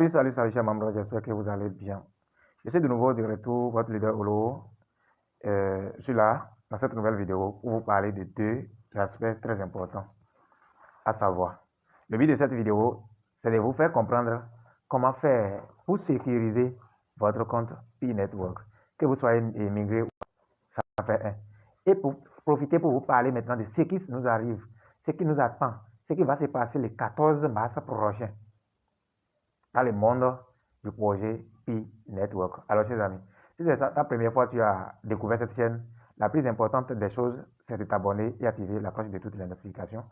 Salut chers membres, j'espère que vous allez bien. Je suis de nouveau de retour, votre leader Olo. Je suis là dans cette nouvelle vidéo pour vous parler de deux aspects très importants, à savoir, le but de cette vidéo, c'est de vous faire comprendre comment faire pour sécuriser votre compte Pi Network, que vous soyez immigré ou ça fait un. Et pour profiter pour vous parler maintenant de ce qui nous arrive, ce qui nous attend, ce qui va se passer le 14 mars prochain dans le monde du projet Pi Network. Alors, chers amis, si c'est ta première fois que tu as découvert cette chaîne, la plus importante des choses, c'est de t'abonner et activer la cloche de toutes les notifications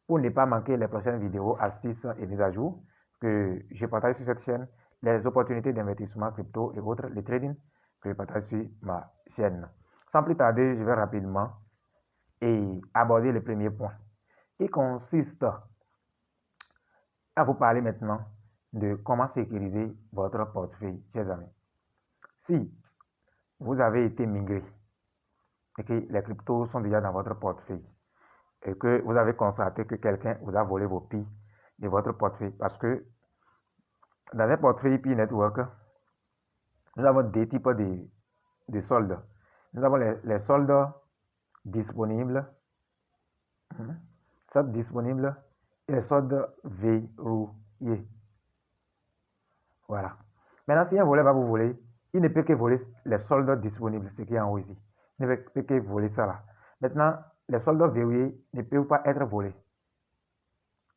pour ne pas manquer les prochaines vidéos, astuces et mises à jour que je partage sur cette chaîne, les opportunités d'investissement crypto et autres, les trading que je partage sur ma chaîne. Sans plus tarder, je vais rapidement aborder le premier point qui consiste à vous parler maintenant de comment sécuriser votre portefeuille, chers amis. Si vous avez été migré et que les cryptos sont déjà dans votre portefeuille et que vous avez constaté que quelqu'un vous a volé vos Pi de votre portefeuille, parce que dans un portefeuille Pi Network, nous avons deux types de soldes. Nous avons les soldes disponibles, soldes disponibles et les soldes verrouillés. Voilà. Maintenant, si un voleur va vous voler, il ne peut que voler les soldes disponibles, ce qui est en haut ici. Il ne peut que voler ça là. Maintenant, les soldes verrouillés ne peuvent pas être volés.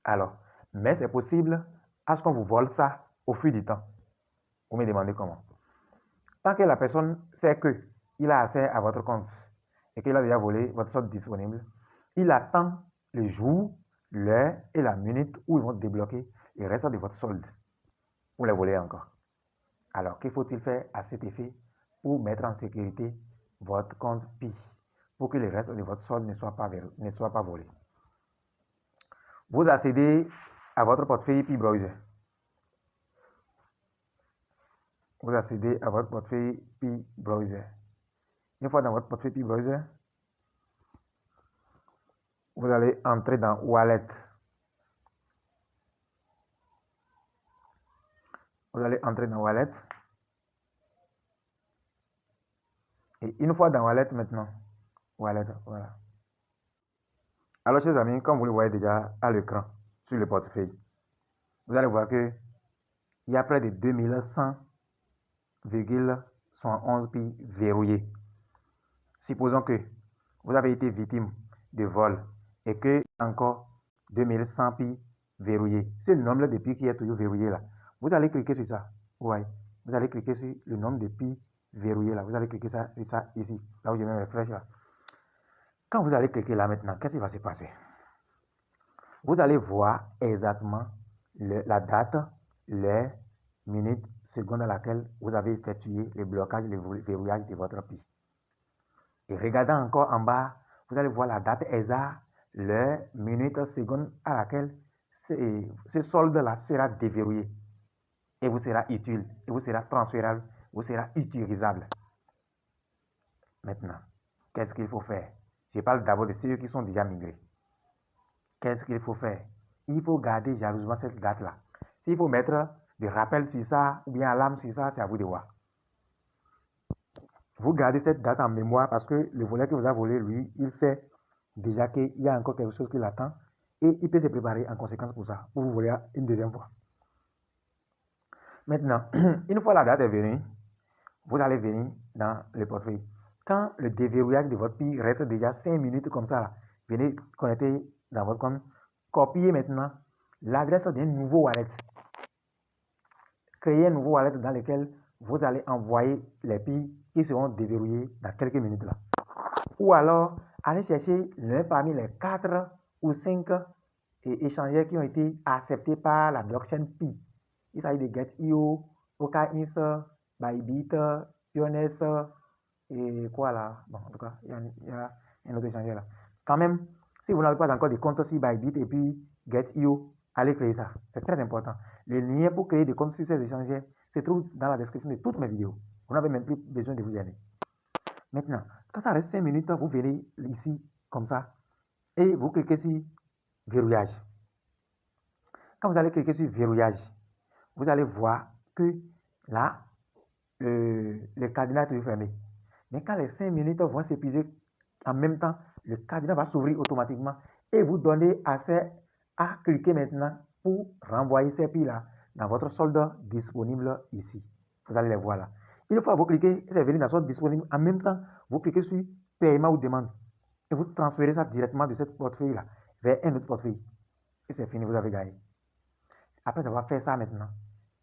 Alors, mais c'est possible à ce qu'on vous vole ça au fil du temps. Vous me demandez comment. Tant que la personne sait qu'il a accès à votre compte et qu'il a déjà volé votre solde disponible, il attend le jour, l'heure et la minute où ils vont débloquer le reste de votre solde. Vous les volez encore. Alors, qu'il faut-il faire à cet effet pour mettre en sécurité votre compte Pi, pour que le reste de votre solde ne soit pas volé? Vous accédez à votre portefeuille Pi Browser. Vous accédez à votre portefeuille Pi Browser. Une fois dans votre portefeuille Pi Browser, vous allez entrer dans Wallet. Vous allez entrer dans Wallet. Et une fois dans Wallet maintenant, Wallet, voilà. Alors, chers amis, comme vous le voyez déjà à l'écran, sur le portefeuille, vous allez voir que il y a près de 2100,71 Pi verrouillés. Supposons que vous avez été victime de vol et que encore 2100 Pi verrouillés. C'est le nombre de Pi qui est toujours verrouillé là. Vous allez cliquer sur ça. Ouais. Vous allez cliquer sur le nombre de Pi verrouillé là. Vous allez cliquer ça ici. Là où je mets mes flèches là. Quand vous allez cliquer là maintenant, qu'est-ce qui va se passer? Vous allez voir exactement la date, l'heure, minute, seconde à laquelle vous avez effectué le blocage, le verrouillage de votre Pi. Et regardant encore en bas, vous allez voir la date exacte, l'heure, minute, seconde à laquelle ce solde-là sera déverrouillé. Et vous sera utile, et vous sera transférable, vous sera utilisable. Maintenant, qu'est-ce qu'il faut faire? Je parle d'abord de ceux qui sont déjà migrés. Qu'est-ce qu'il faut faire? Il faut garder jalousement cette date-là. S'il faut mettre des rappels sur ça, ou bien alarme sur ça, c'est à vous de voir. Vous gardez cette date en mémoire parce que le voleur qui vous a volé, lui, il sait déjà qu'il y a encore quelque chose qui l'attend et il peut se préparer en conséquence pour ça, pour vous voler une deuxième fois. Maintenant, une fois la date est venue, vous allez venir dans le portefeuille. Quand le déverrouillage de votre Pi reste déjà 5 minutes comme ça, là, venez connecter dans votre compte, copiez maintenant l'adresse d'un nouveau wallet. Créez un nouveau wallet dans lequel vous allez envoyer les Pi qui seront déverrouillés dans quelques minutes là. Ou alors, allez chercher l'un parmi les 4 ou 5 échangeurs qui ont été acceptés par la blockchain Pi. Il s'agit de Get.io, OKX, Bybit, Pioneers et quoi là. Bon, en tout cas, il y a un autre échangeur là. Quand même, si vous n'avez pas encore de compte sur Bybit et puis Get.io, allez créer ça. C'est très important. Les liens pour créer des comptes sur ces échangeurs se trouvent dans la description de toutes mes vidéos. Vous n'avez même plus besoin de vous y aller. Maintenant, quand ça reste 5 minutes, vous venez ici, comme ça, et vous cliquez sur verrouillage. Quand vous allez cliquer sur verrouillage, vous allez voir que là, le cadenas est toujours fermé. Mais quand les 5 minutes vont s'épuiser en même temps, le cadenas va s'ouvrir automatiquement et vous donner accès à cliquer maintenant pour renvoyer ces piles-là dans votre solde disponible ici. Vous allez les voir là. Une fois que vous cliquez, c'est venu dans solde disponible. En même temps, vous cliquez sur paiement ou demande et vous transférez ça directement de cette portefeuille-là vers un autre portefeuille. Et c'est fini, vous avez gagné. Après avoir fait ça maintenant,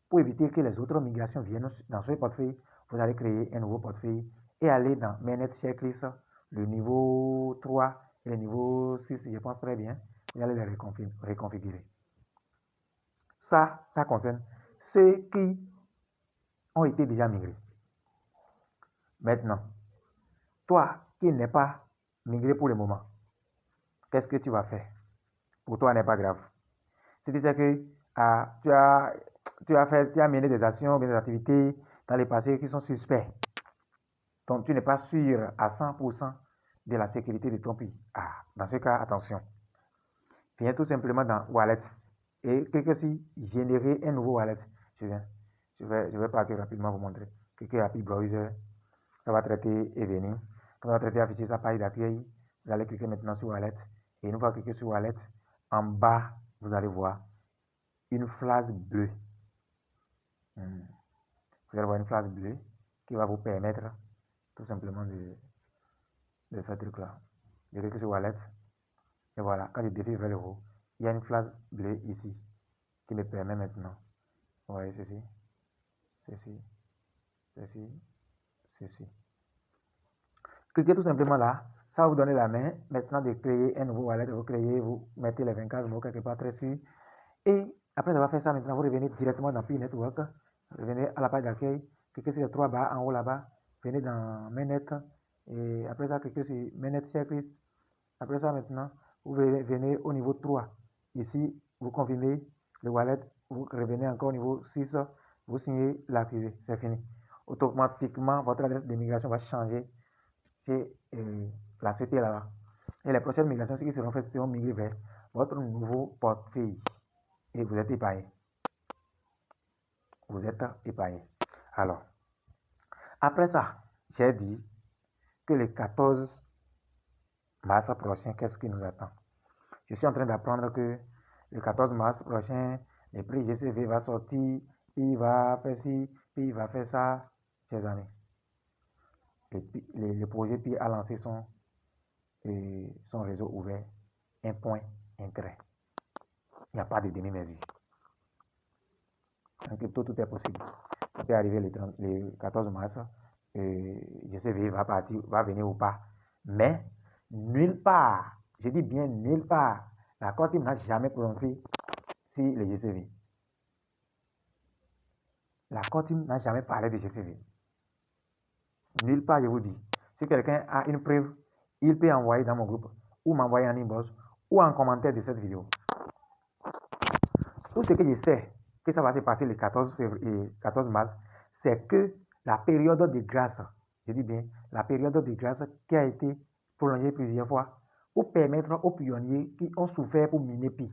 pour éviter que les autres migrations viennent dans ce portefeuille, vous allez créer un nouveau portefeuille et aller dans Mainnet Checklist, le niveau 3 et le niveau 6, je pense très bien. Vous allez les reconfigurer. Ça concerne ceux qui ont été déjà migrés. Maintenant, toi qui n'es pas migré pour le moment, qu'est-ce que tu vas faire? Pour toi, n'est pas grave. Si tu sais que tu as mené des actions, des activités dans le passé qui sont suspects, donc tu n'es pas sûr à 100% de la sécurité de ton pays. Dans ce cas, attention. Viens tout simplement dans Wallet et clique sur générer un nouveau wallet. Je vais partir rapidement vous montrer. Cliquez Happy Browser, ça va traiter et venir. Quand ça va traiter afficher sa page d'accueil, vous allez cliquer maintenant sur Wallet. Et une fois cliquer sur Wallet, en bas, vous allez voir une flash bleue. Vous allez voir une flash bleue qui va vous permettre tout simplement de faire ce truc là. Je clique sur Wallet. Et voilà, quand je défile vers le haut, il y a une flash bleue ici qui me permet maintenant. Vous voyez ceci, ceci. Cliquez tout simplement là, ça va vous donner la main maintenant de créer un nouveau wallet. Vous mettez les 24 mots quelque part très sûr. Et après avoir fait ça, maintenant vous revenez directement dans Pi Network, revenez à la page d'accueil, cliquez sur les 3 barres en haut là-bas, venez dans Mainnet, et après ça, cliquez sur Mainnet Checklist. Après ça, maintenant, vous venez au niveau 3. Ici, vous confirmez le wallet, vous revenez encore au niveau 6, vous signez l'accusé, c'est fini. Automatiquement, votre adresse de migration va changer chez la CT là-bas. Et les prochaines migrations qui seront faites seront migrées vers votre nouveau portefeuille. Et vous êtes épargné. Vous êtes épargné. Alors, après ça, j'ai dit que le 14 mars prochain, qu'est-ce qui nous attend? Je suis en train d'apprendre que le 14 mars prochain, le prix GCV va sortir, puis il va faire ci, puis il va faire ça, chers amis. Le projet PI a lancé son réseau ouvert, un point, un trait. Il n'y a pas de demi-mesure. En crypto, tout est possible. Ça peut arriver le 14 mars, GCV va venir ou pas. Mais nulle part, je dis bien nulle part, la Cour n'a jamais prononcé sur le GCV. La Cour n'a jamais parlé de GCV. Nulle part, je vous dis. Si quelqu'un a une preuve, il peut envoyer dans mon groupe, ou m'envoyer en inbox, ou en commentaire de cette vidéo. Tout ce que je sais que ça va se passer le 14 mars, c'est que la période de grâce, je dis bien, la période de grâce qui a été prolongée plusieurs fois pour permettre aux pionniers qui ont souffert pour miner Pi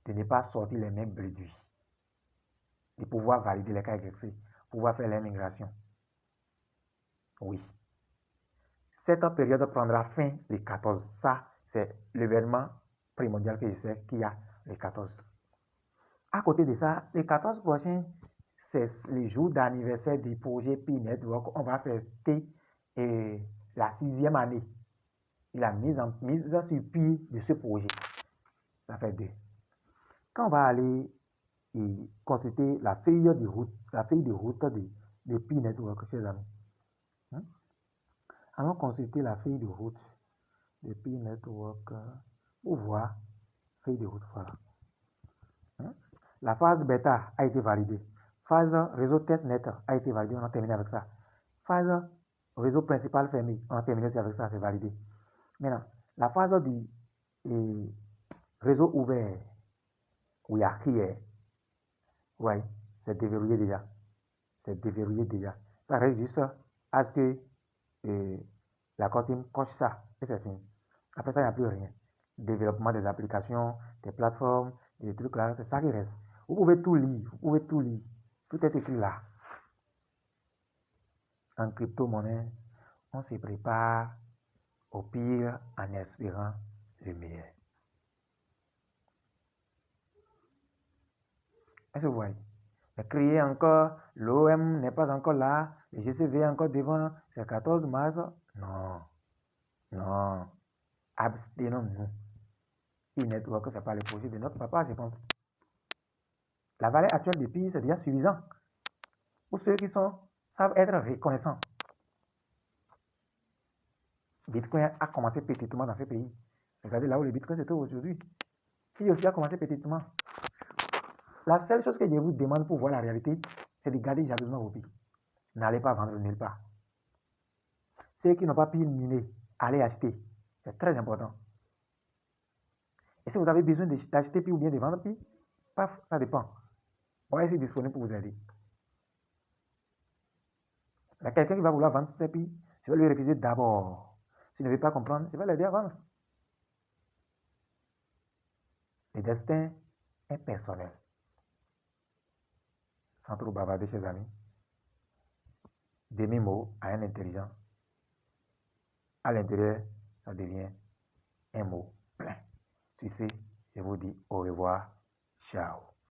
de ne pas sortir les mêmes bréduits, de pouvoir valider les cas exercés, pouvoir faire l'immigration. Oui. Cette période prendra fin le 14. Ça, c'est l'événement primordial que je sais qu'il y a le 14. À côté de ça, le 14 prochain, c'est le jour d'anniversaire du projet Pi Network. On va fêter la 6e année et la mise sur pied de ce projet. Ça fait 2. Quand on va aller consulter la feuille de route, de Pi Network, chers amis. Allons consulter la feuille de route de Pi Network pour voir feuille de route. Voilà. La phase bêta a été validée. Phase réseau testnet a été validée. On a terminé avec ça. Phase réseau principal fermé. On a terminé aussi avec ça. C'est validé. Maintenant, la phase du réseau ouvert, où il y a hier, ouais, c'est déverrouillé déjà. C'est déverrouillé déjà. Ça reste juste à ce que la Core Team coche ça et c'est fini. Après ça, il n'y a plus rien. Développement des applications, des plateformes, des trucs là, c'est ça qui reste. Vous pouvez tout lire, vous pouvez tout lire. Tout est écrit là. En crypto-monnaie, on se prépare au pire en espérant le meilleur. Est-ce que vous voyez? Mais crier encore, l'OM n'est pas encore là, le GCV est encore devant, c'est 14 mars. Non, non, abstenons-nous. E-Network, c'est pas le projet de notre papa, je pense. La valeur actuelle du pays, c'est déjà suffisant. Pour ceux qui savent être reconnaissants. Bitcoin a commencé petitement dans ce pays. Regardez là où le Bitcoin se trouve aujourd'hui. Il aussi a commencé petitement. La seule chose que je vous demande pour voir la réalité, c'est de garder jalousement vos pays. N'allez pas vendre nulle part. Ceux qui n'ont pas pu miner, allez acheter. C'est très important. Et si vous avez besoin d'acheter puis ou bien de vendre puis, paf, ça dépend. On va essayer disponible pour vous aider. Mais quelqu'un qui va vouloir vendre ses puis, je vais lui refuser d'abord. S'il ne veut pas comprendre, je vais l'aider à vendre. Le destin est personnel. Sans trop bavarder, chers amis. Demi-mot à un intelligent. À l'intérieur, ça devient un mot plein. Sur ce, je vous dis au revoir. Ciao.